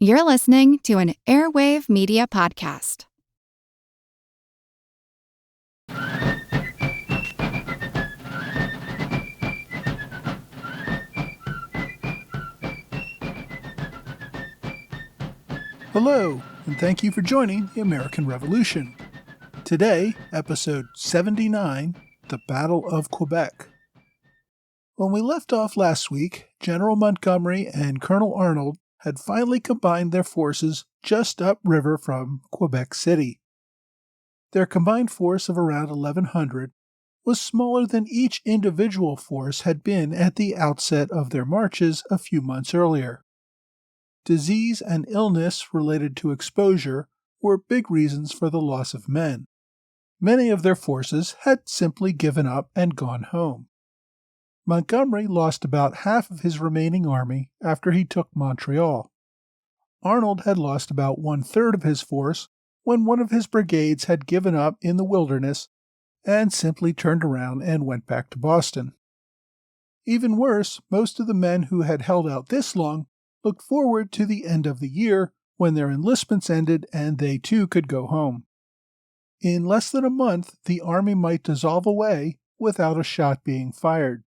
You're listening to an Airwave Media Podcast. Hello, and thank you for joining the American Revolution. Today, episode 79, The Battle of Quebec. When we left off last week, General Montgomery and Colonel Arnold had finally combined their forces just upriver from Quebec City. Their combined force of around 1,100 was smaller than each individual force had been at the outset of their marches a few months earlier. Disease and illness related to exposure were big reasons for the loss of men. Many of their forces had simply given up and gone home. Montgomery lost about half of his remaining army after he took Montreal. Arnold had lost about one-third of his force when one of his brigades had given up in the wilderness and simply turned around and went back to Boston. Even worse, most of the men who had held out this long looked forward to the end of the year when their enlistments ended and they too could go home. In less than a month, the army might dissolve away without a shot being fired.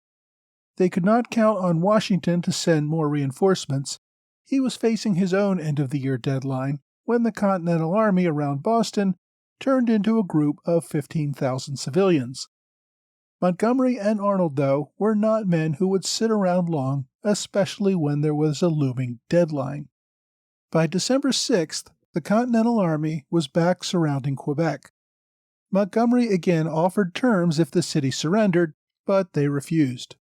They could not count on Washington to send more reinforcements. He was facing his own end-of-the-year deadline when the Continental Army around Boston turned into a group of 15,000 civilians. Montgomery and Arnold, though, were not men who would sit around long, especially when there was a looming deadline. By December 6th, the Continental Army was back surrounding Quebec. Montgomery again offered terms if the city surrendered, but they refused.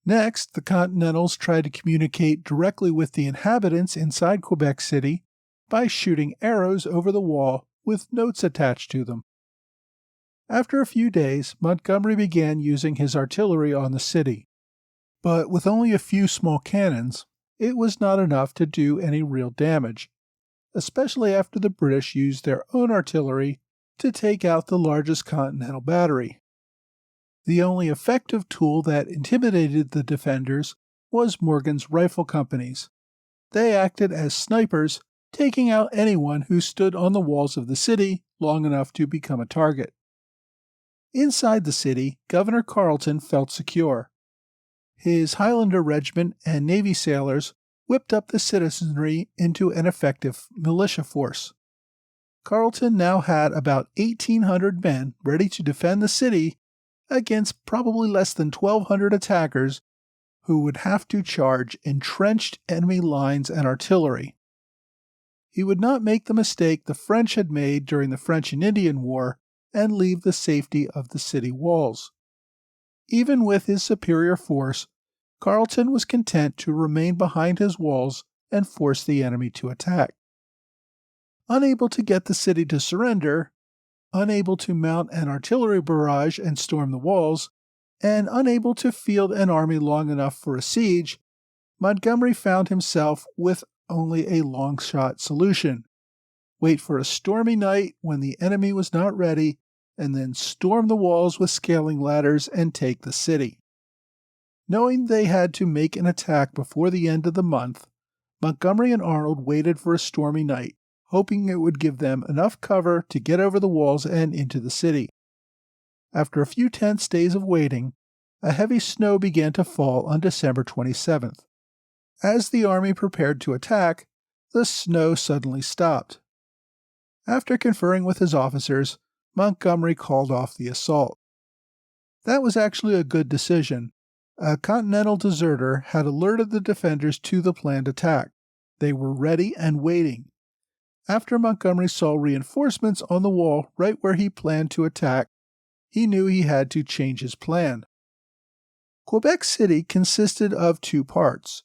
Next, the Continentals tried to communicate directly with the inhabitants inside Quebec City by shooting arrows over the wall with notes attached to them. After a few days, Montgomery began using his artillery on the city. But with only a few small cannons, it was not enough to do any real damage, especially after the British used their own artillery to take out the largest Continental battery. The only effective tool that intimidated the defenders was Morgan's rifle companies. They acted as snipers, taking out anyone who stood on the walls of the city long enough to become a target. Inside the city, Governor Carleton felt secure. His Highlander regiment and Navy sailors whipped up the citizenry into an effective militia force. Carleton now had about 1,800 men ready to defend the city against probably less than 1,200 attackers who would have to charge entrenched enemy lines and artillery. He would not make the mistake the French had made during the French and Indian War and leave the safety of the city walls. Even with his superior force, Carleton was content to remain behind his walls and force the enemy to attack. Unable to get the city to surrender, unable to mount an artillery barrage and storm the walls, and unable to field an army long enough for a siege, Montgomery found himself with only a long-shot solution. Wait for a stormy night when the enemy was not ready, and then storm the walls with scaling ladders and take the city. Knowing they had to make an attack before the end of the month, Montgomery and Arnold waited for a stormy night, hoping it would give them enough cover to get over the walls and into the city. After a few tense days of waiting, a heavy snow began to fall on December 27th. As the army prepared to attack, the snow suddenly stopped. After conferring with his officers, Montgomery called off the assault. That was actually a good decision. A Continental deserter had alerted the defenders to the planned attack. They were ready and waiting. After Montgomery saw reinforcements on the wall right where he planned to attack, he knew he had to change his plan. Quebec City consisted of two parts.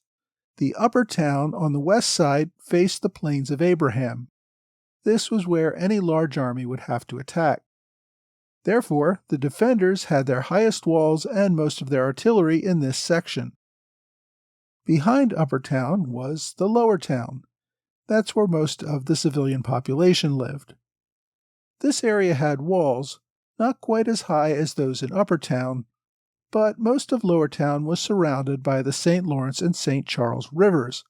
The upper town on the west side faced the Plains of Abraham. This was where any large army would have to attack. Therefore, the defenders had their highest walls and most of their artillery in this section. Behind Upper Town was the Lower Town. That's where most of the civilian population lived. This area had walls, not quite as high as those in Upper Town, but most of Lower Town was surrounded by the St. Lawrence and St. Charles rivers.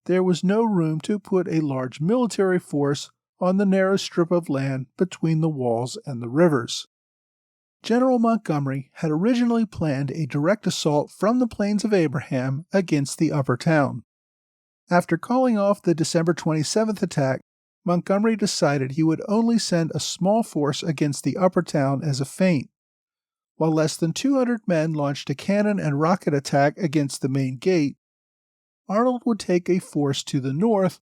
there was no room to put a large military force on the narrow strip of land between the walls and the rivers. General Montgomery had originally planned a direct assault from the Plains of Abraham against the upper town. After calling off the December 27th attack, Montgomery decided he would only send a small force against the upper town as a feint. While less than 200 men launched a cannon and rocket attack against the main gate, Arnold would take a force to the north,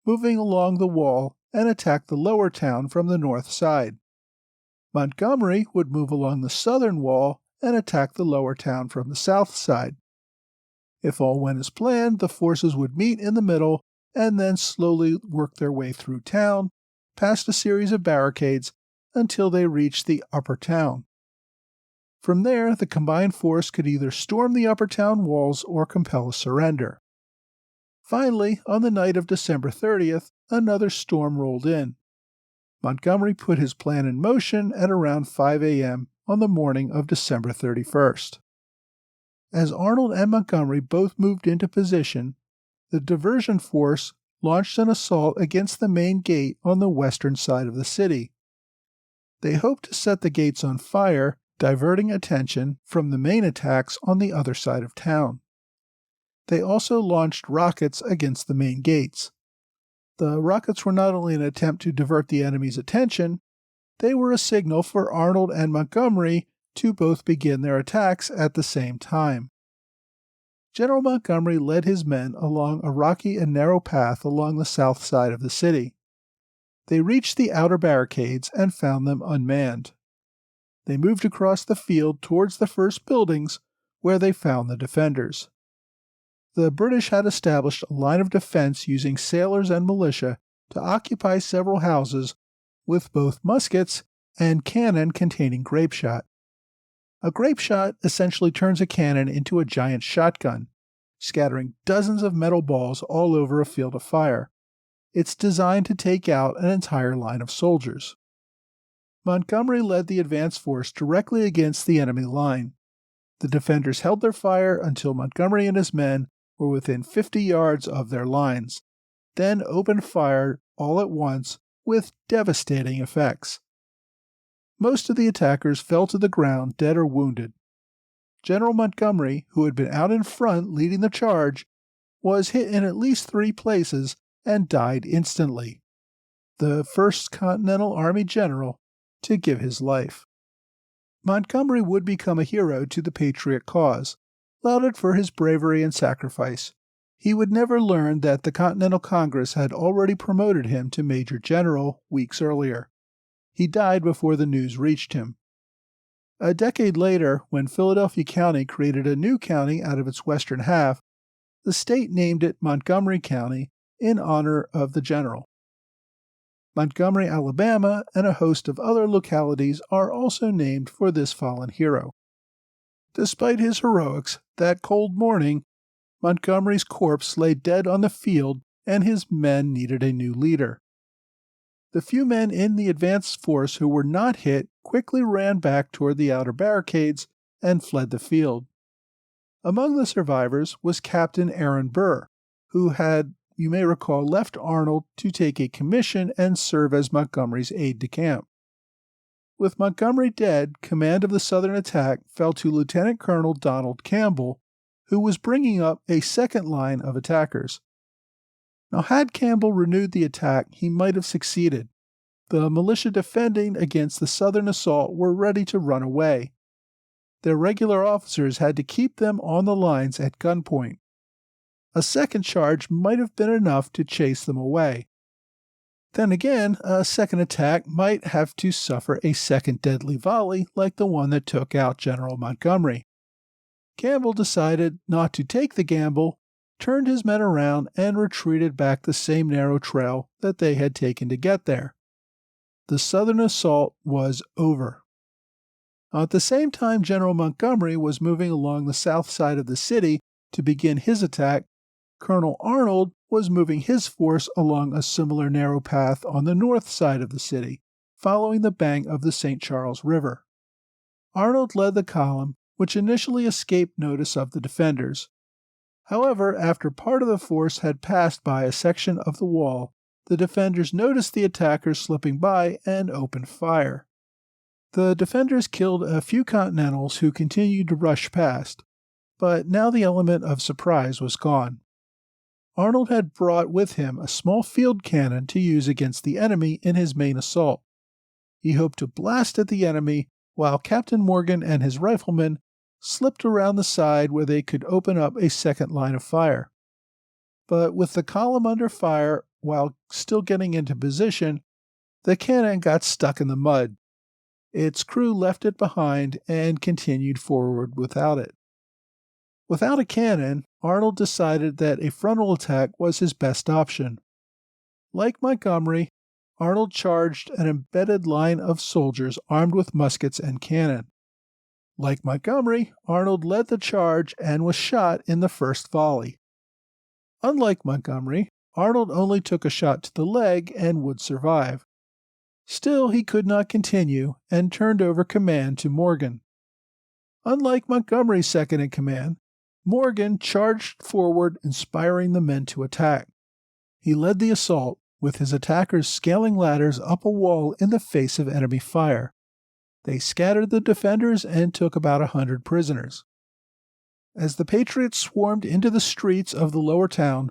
moving along the wall and attack the lower town from the north side. Montgomery would move along the southern wall and attack the lower town from the south side. If all went as planned, the forces would meet in the middle and then slowly work their way through town, past a series of barricades, until they reached the upper town. From there, the combined force could either storm the upper town walls or compel a surrender. Finally, on the night of December 30th, another storm rolled in. Montgomery put his plan in motion at around 5 a.m. on the morning of December 31st. As Arnold and Montgomery both moved into position, the diversion force launched an assault against the main gate on the western side of the city. They hoped to set the gates on fire, diverting attention from the main attacks on the other side of town. They also launched rockets against the main gates. The rockets were not only an attempt to divert the enemy's attention, they were a signal for Arnold and Montgomery to both begin their attacks at the same time. General Montgomery led his men along a rocky and narrow path along the south side of the city. They reached the outer barricades and found them unmanned. They moved across the field towards the first buildings, where they found the defenders. The British had established a line of defense using sailors and militia to occupy several houses with both muskets and cannon containing grape shot. A grape shot essentially turns a cannon into a giant shotgun, scattering dozens of metal balls all over a field of fire. It's designed to take out an entire line of soldiers. Montgomery led the advance force directly against the enemy line. The defenders held their fire until Montgomery and his men were within 50 yards of their lines, then opened fire all at once with devastating effects. Most of the attackers fell to the ground dead or wounded. General Montgomery, who had been out in front leading the charge, was hit in at least 3 places and died instantly. The first Continental Army general to give his life. Montgomery would become a hero to the Patriot cause, lauded for his bravery and sacrifice. He would never learn that the Continental Congress had already promoted him to Major General weeks earlier. He died before the news reached him. A decade later, when Philadelphia County created a new county out of its western half, the state named it Montgomery County in honor of the general. Montgomery, Alabama, and a host of other localities are also named for this fallen hero. Despite his heroics, that cold morning, Montgomery's corpse lay dead on the field and his men needed a new leader. The few men in the advance force who were not hit quickly ran back toward the outer barricades and fled the field. Among the survivors was Captain Aaron Burr, who had, you may recall, left Arnold to take a commission and serve as Montgomery's aide-de-camp. With Montgomery dead, command of the southern attack fell to Lieutenant Colonel Donald Campbell, who was bringing up a second line of attackers. Now, had Campbell renewed the attack, he might have succeeded. The militia defending against the southern assault were ready to run away. Their regular officers had to keep them on the lines at gunpoint. A second charge might have been enough to chase them away. Then again, a second attack might have to suffer a second deadly volley like the one that took out General Montgomery. Campbell decided not to take the gamble, turned his men around, and retreated back the same narrow trail that they had taken to get there. The southern assault was over. At the same time General Montgomery was moving along the south side of the city to begin his attack, Colonel Arnold was moving his force along a similar narrow path on the north side of the city, following the bank of the St. Charles River. Arnold led the column, which initially escaped notice of the defenders. However, after part of the force had passed by a section of the wall, the defenders noticed the attackers slipping by and opened fire. The defenders killed a few Continentals who continued to rush past, but now the element of surprise was gone. Arnold had brought with him a small field cannon to use against the enemy in his main assault. He hoped to blast at the enemy while Captain Morgan and his riflemen slipped around the side where they could open up a second line of fire. But with the column under fire while still getting into position, the cannon got stuck in the mud. Its crew left it behind and continued forward without it. Without a cannon, Arnold decided that a frontal attack was his best option. Like Montgomery, Arnold charged an embedded line of soldiers armed with muskets and cannon. Like Montgomery, Arnold led the charge and was shot in the first volley. Unlike Montgomery, Arnold only took a shot to the leg and would survive. Still, he could not continue and turned over command to Morgan. Unlike Montgomery's second-in-command, Morgan charged forward, inspiring the men to attack. He led the assault, with his attackers scaling ladders up a wall in the face of enemy fire. They scattered the defenders and took about 100 prisoners. As the Patriots swarmed into the streets of the lower town,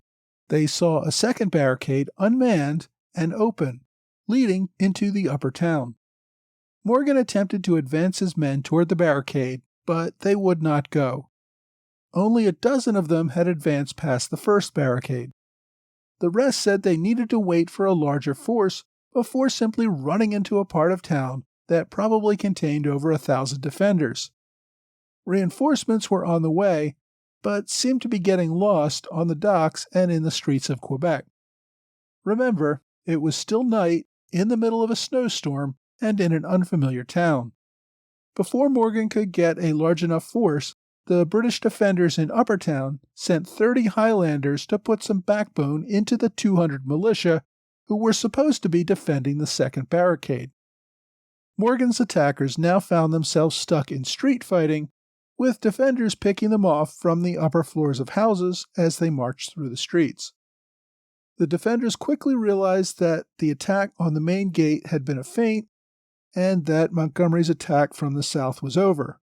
they saw a second barricade unmanned and open, leading into the upper town. Morgan attempted to advance his men toward the barricade, but they would not go. Only a dozen of them had advanced past the first barricade. The rest said they needed to wait for a larger force before simply running into a part of town that probably contained over 1,000 defenders. Reinforcements were on the way, but seemed to be getting lost on the docks and in the streets of Quebec. Remember, it was still night, in the middle of a snowstorm, and in an unfamiliar town. Before Morgan could get a large enough force, the British defenders in Upper Town sent 30 Highlanders to put some backbone into the 200 militia who were supposed to be defending the second barricade. Morgan's attackers now found themselves stuck in street fighting, with defenders picking them off from the upper floors of houses as they marched through the streets. The defenders quickly realized that the attack on the main gate had been a feint, and that Montgomery's attack from the south was over.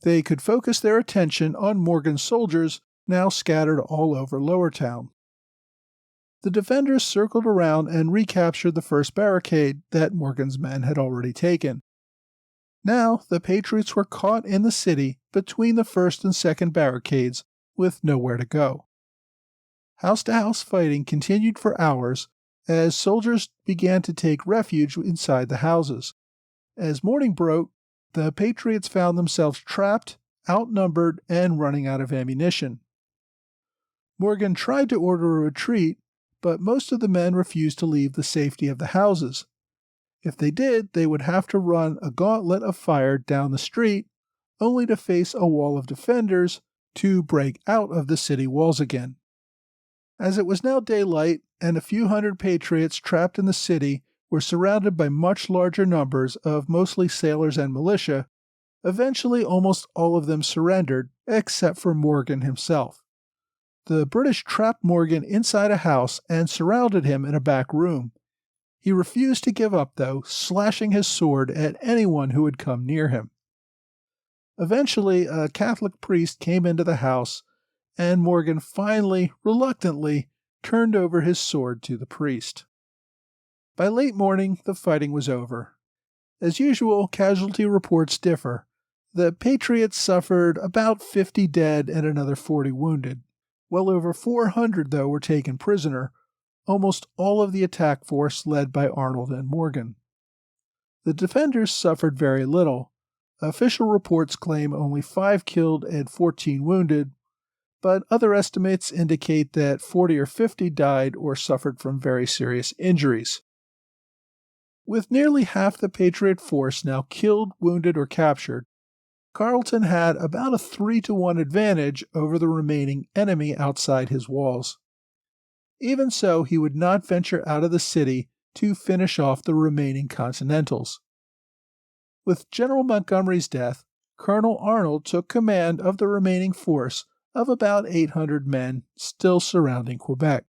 They could focus their attention on Morgan's soldiers, now scattered all over Lower Town. The defenders circled around and recaptured the first barricade that Morgan's men had already taken. Now the Patriots were caught in the city between the first and second barricades with nowhere to go. House-to-house fighting continued for hours as soldiers began to take refuge inside the houses. As morning broke, the Patriots found themselves trapped, outnumbered, and running out of ammunition. Morgan tried to order a retreat, but most of the men refused to leave the safety of the houses. If they did, they would have to run a gauntlet of fire down the street, only to face a wall of defenders to break out of the city walls again. As it was now daylight, and a few hundred Patriots trapped in the city were surrounded by much larger numbers of mostly sailors and militia, eventually almost all of them surrendered, except for Morgan himself. The British trapped Morgan inside a house and surrounded him in a back room. He refused to give up, though, slashing his sword at anyone who would come near him. Eventually, a Catholic priest came into the house, and Morgan finally, reluctantly, turned over his sword to the priest. By late morning, the fighting was over. As usual, casualty reports differ. The Patriots suffered about 50 dead and another 40 wounded. Well over 400, though, were taken prisoner, almost all of the attack force led by Arnold and Morgan. The defenders suffered very little. Official reports claim only 5 killed and 14 wounded, but other estimates indicate that 40 or 50 died or suffered from very serious injuries. With nearly half the Patriot force now killed, wounded, or captured, Carleton had about a 3-to-1 advantage over the remaining enemy outside his walls. Even so, he would not venture out of the city to finish off the remaining Continentals. With General Montgomery's death, Colonel Arnold took command of the remaining force of about 800 men still surrounding Quebec,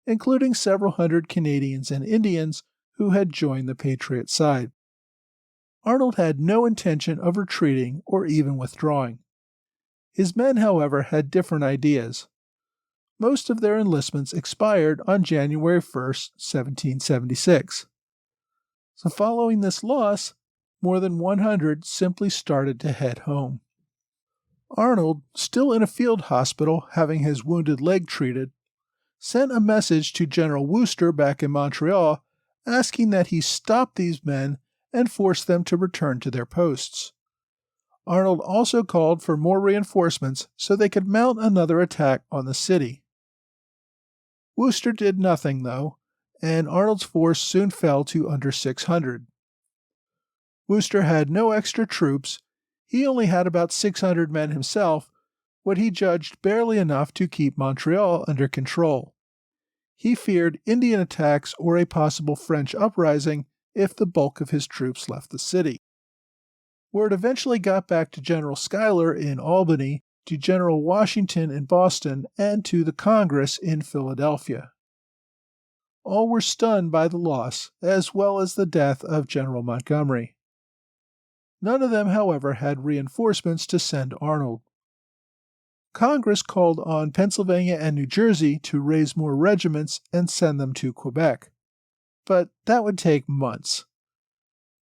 including several hundred Canadians and Indians who had joined the Patriot side. Arnold had no intention of retreating or even withdrawing. His men, however, had different ideas. Most of their enlistments expired on January 1st, 1776. So following this loss, more than 100 simply started to head home. Arnold, still in a field hospital having his wounded leg treated, sent a message to General Wooster back in Montreal asking that he stop these men and force them to return to their posts. Arnold also called for more reinforcements so they could mount another attack on the city. Wooster did nothing, though, and Arnold's force soon fell to under 600. Wooster had no extra troops. He only had about 600 men himself, what he judged barely enough to keep Montreal under control. He feared Indian attacks or a possible French uprising if the bulk of his troops left the city. Word eventually got back to General Schuyler in Albany, to General Washington in Boston, and to the Congress in Philadelphia. All were stunned by the loss, as well as the death of General Montgomery. None of them, however, had reinforcements to send Arnold. Congress called on Pennsylvania and New Jersey to raise more regiments and send them to Quebec, but that would take months.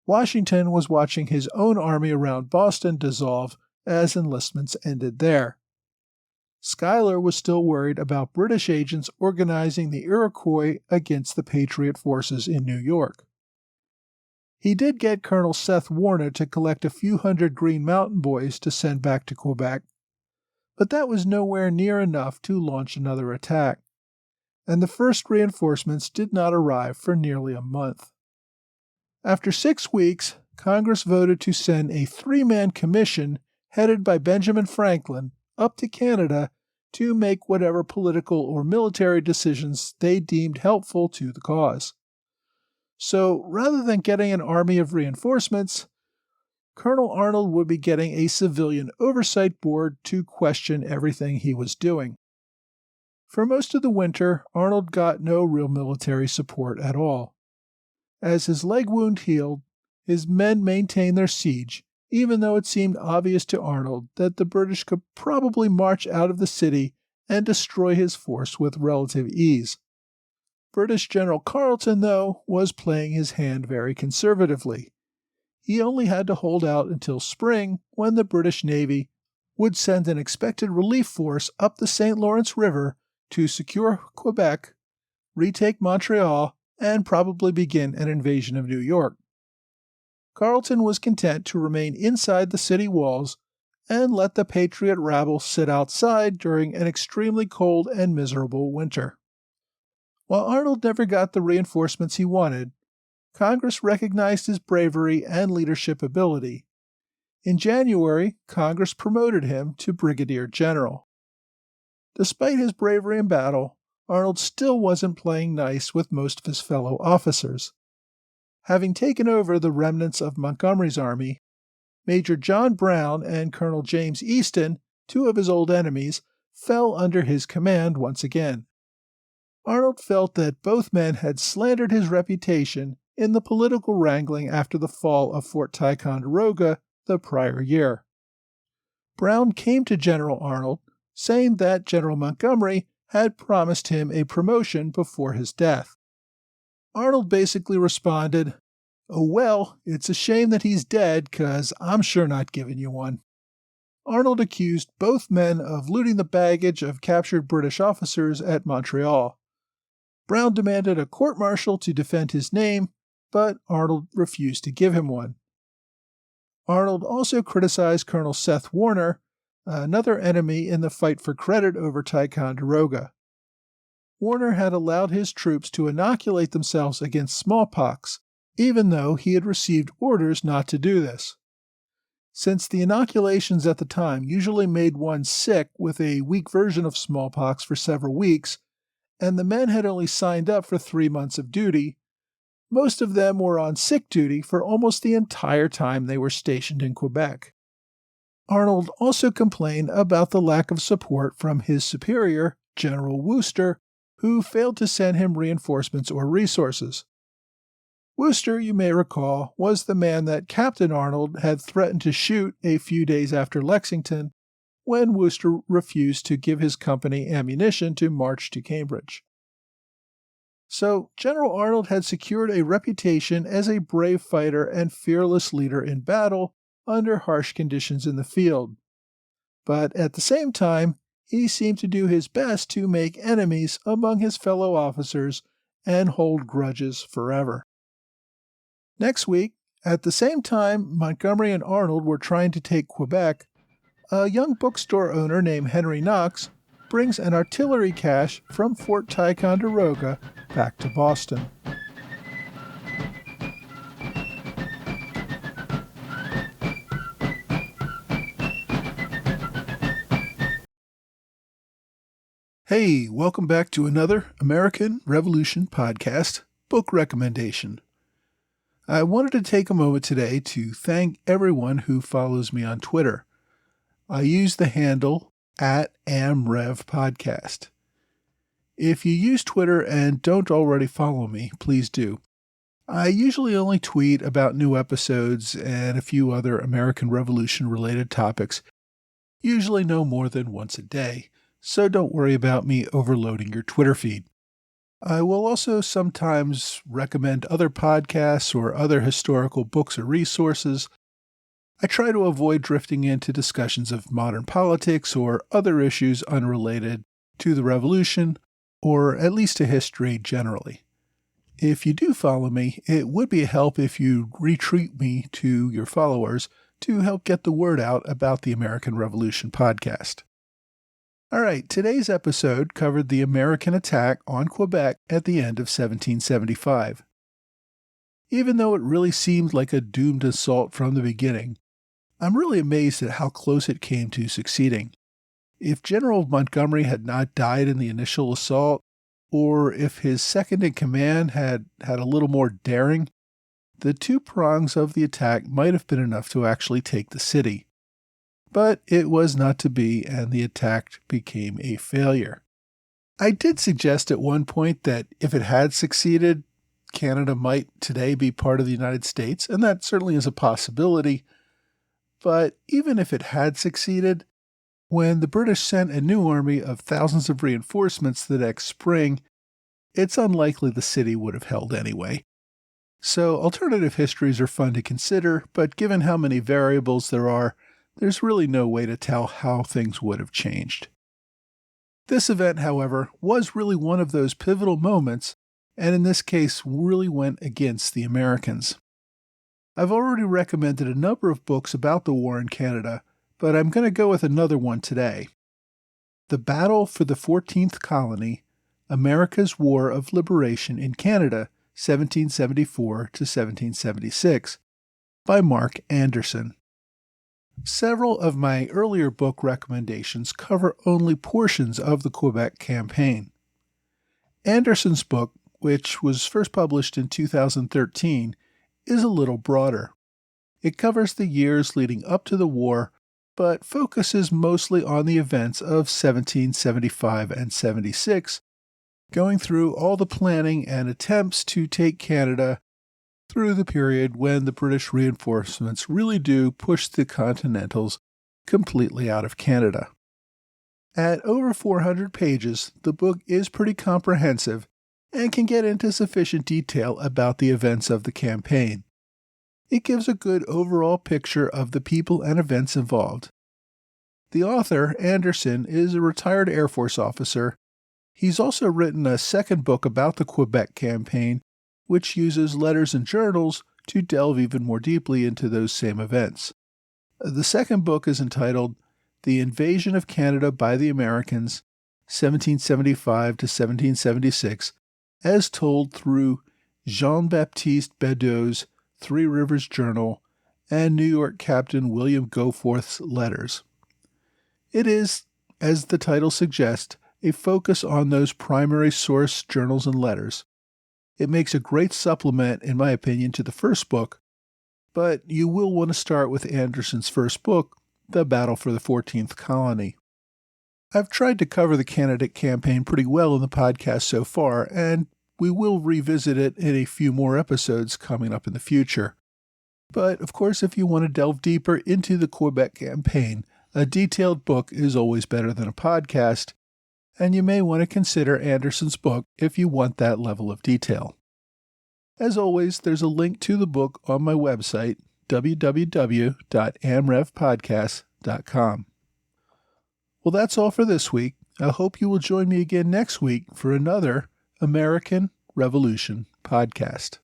Washington was watching his own army around Boston dissolve as enlistments ended there. Schuyler was still worried about British agents organizing the Iroquois against the Patriot forces in New York. He did get Colonel Seth Warner to collect a few hundred Green Mountain Boys to send back to Quebec, but that was nowhere near enough to launch another attack, and the first reinforcements did not arrive for nearly a month. After 6 weeks, Congress voted to send a 3-man commission headed by Benjamin Franklin up to Canada to make whatever political or military decisions they deemed helpful to the cause. So, rather than getting an army of reinforcements, Colonel Arnold would be getting a civilian oversight board to question everything he was doing. For most of the winter, Arnold got no real military support at all. As his leg wound healed, his men maintained their siege, even though it seemed obvious to Arnold that the British could probably march out of the city and destroy his force with relative ease. British General Carleton, though, was playing his hand very conservatively. He only had to hold out until spring, when the British Navy would send an expected relief force up the St. Lawrence River to secure Quebec, retake Montreal, and probably begin an invasion of New York. Carleton was content to remain inside the city walls and let the Patriot rabble sit outside during an extremely cold and miserable winter. While Arnold never got the reinforcements he wanted, Congress recognized his bravery and leadership ability. In January, Congress promoted him to brigadier general. Despite his bravery in battle, Arnold still wasn't playing nice with most of his fellow officers. Having taken over the remnants of Montgomery's army, Major John Brown and Colonel James Easton, 2 of his old enemies, fell under his command once again. Arnold felt that both men had slandered his reputation in the political wrangling after the fall of Fort Ticonderoga the prior year. Brown came to General Arnold, saying that General Montgomery had promised him a promotion before his death. Arnold basically responded, "Oh well, it's a shame that he's dead, 'cause I'm sure not giving you one." Arnold accused both men of looting the baggage of captured British officers at Montreal. Brown demanded a court-martial to defend his name, but Arnold refused to give him one. Arnold also criticized Colonel Seth Warner, another enemy in the fight for credit over Ticonderoga. Warner had allowed his troops to inoculate themselves against smallpox, even though he had received orders not to do this. Since the inoculations at the time usually made one sick with a weak version of smallpox for several weeks, and the men had only signed up for 3 months of duty, most of them were on sick duty for almost the entire time they were stationed in Quebec. Arnold also complained about the lack of support from his superior, General Wooster, who failed to send him reinforcements or resources. Wooster, you may recall, was the man that Captain Arnold had threatened to shoot a few days after Lexington when Wooster refused to give his company ammunition to march to Cambridge. So, General Arnold had secured a reputation as a brave fighter and fearless leader in battle under harsh conditions in the field. But at the same time, he seemed to do his best to make enemies among his fellow officers and hold grudges forever. Next week, at the same time Montgomery and Arnold were trying to take Quebec, a young bookstore owner named Henry Knox brings an artillery cache from Fort Ticonderoga back to Boston. Hey, welcome back to another American Revolution podcast book recommendation. I wanted to take a moment today to thank everyone who follows me on Twitter. I use the handle @AmRevPodcast. If you use Twitter and don't already follow me, please do. I usually only tweet about new episodes and a few other American Revolution-related topics, usually no more than once a day, so don't worry about me overloading your Twitter feed. I will also sometimes recommend other podcasts or other historical books or resources. I try to avoid drifting into discussions of modern politics or other issues unrelated to the Revolution, or at least to history generally. If you do follow me, it would be a help if you retweet me to your followers to help get the word out about the American Revolution podcast. All right, today's episode covered the American attack on Quebec at the end of 1775. Even though it really seemed like a doomed assault from the beginning, I'm really amazed at how close it came to succeeding. If General Montgomery had not died in the initial assault, or if his second-in-command had a little more daring, the two prongs of the attack might have been enough to actually take the city. But it was not to be, and the attack became a failure. I did suggest at one point that if it had succeeded, Canada might today be part of the United States, and that certainly is a possibility. But even if it had succeeded, when the British sent a new army of thousands of reinforcements the next spring, it's unlikely the city would have held anyway. So alternative histories are fun to consider, but given how many variables there are, there's really no way to tell how things would have changed. This event, however, was really one of those pivotal moments, and in this case really went against the Americans. I've already recommended a number of books about the war in Canada, but I'm going to go with another one today. The Battle for the 14th Colony, America's War of Liberation in Canada, 1774 to 1776, by Mark Anderson. Several of my earlier book recommendations cover only portions of the Quebec campaign. Anderson's book, which was first published in 2013, is a little broader. It covers the years leading up to the war, but focuses mostly on the events of 1775 and 76, going through all the planning and attempts to take Canada through the period when the British reinforcements really do push the Continentals completely out of Canada. At over 400 pages, the book is pretty comprehensive and can get into sufficient detail about the events of the campaign. It gives a good overall picture of the people and events involved. The author, Anderson, is a retired Air Force officer. He's also written a second book about the Quebec campaign, which uses letters and journals to delve even more deeply into those same events. The second book is entitled The Invasion of Canada by the Americans, 1775 to 1776, as told through Jean-Baptiste Bedeau's Three Rivers Journal and New York Captain William Goforth's letters. It is, as the title suggests, a focus on those primary source journals and letters. It makes a great supplement, in my opinion, to the first book, but you will want to start with Anderson's first book the battle for the 14th colony. I've tried to cover the Candidate campaign pretty well in the podcast so far, and we will revisit it in a few more episodes coming up in the future. But, of course, if you want to delve deeper into the Quebec campaign, a detailed book is always better than a podcast, and you may want to consider Anderson's book if you want that level of detail. As always, there's a link to the book on my website, www.amrevpodcast.com. Well, that's all for this week. I hope you will join me again next week for another American Revolution podcast.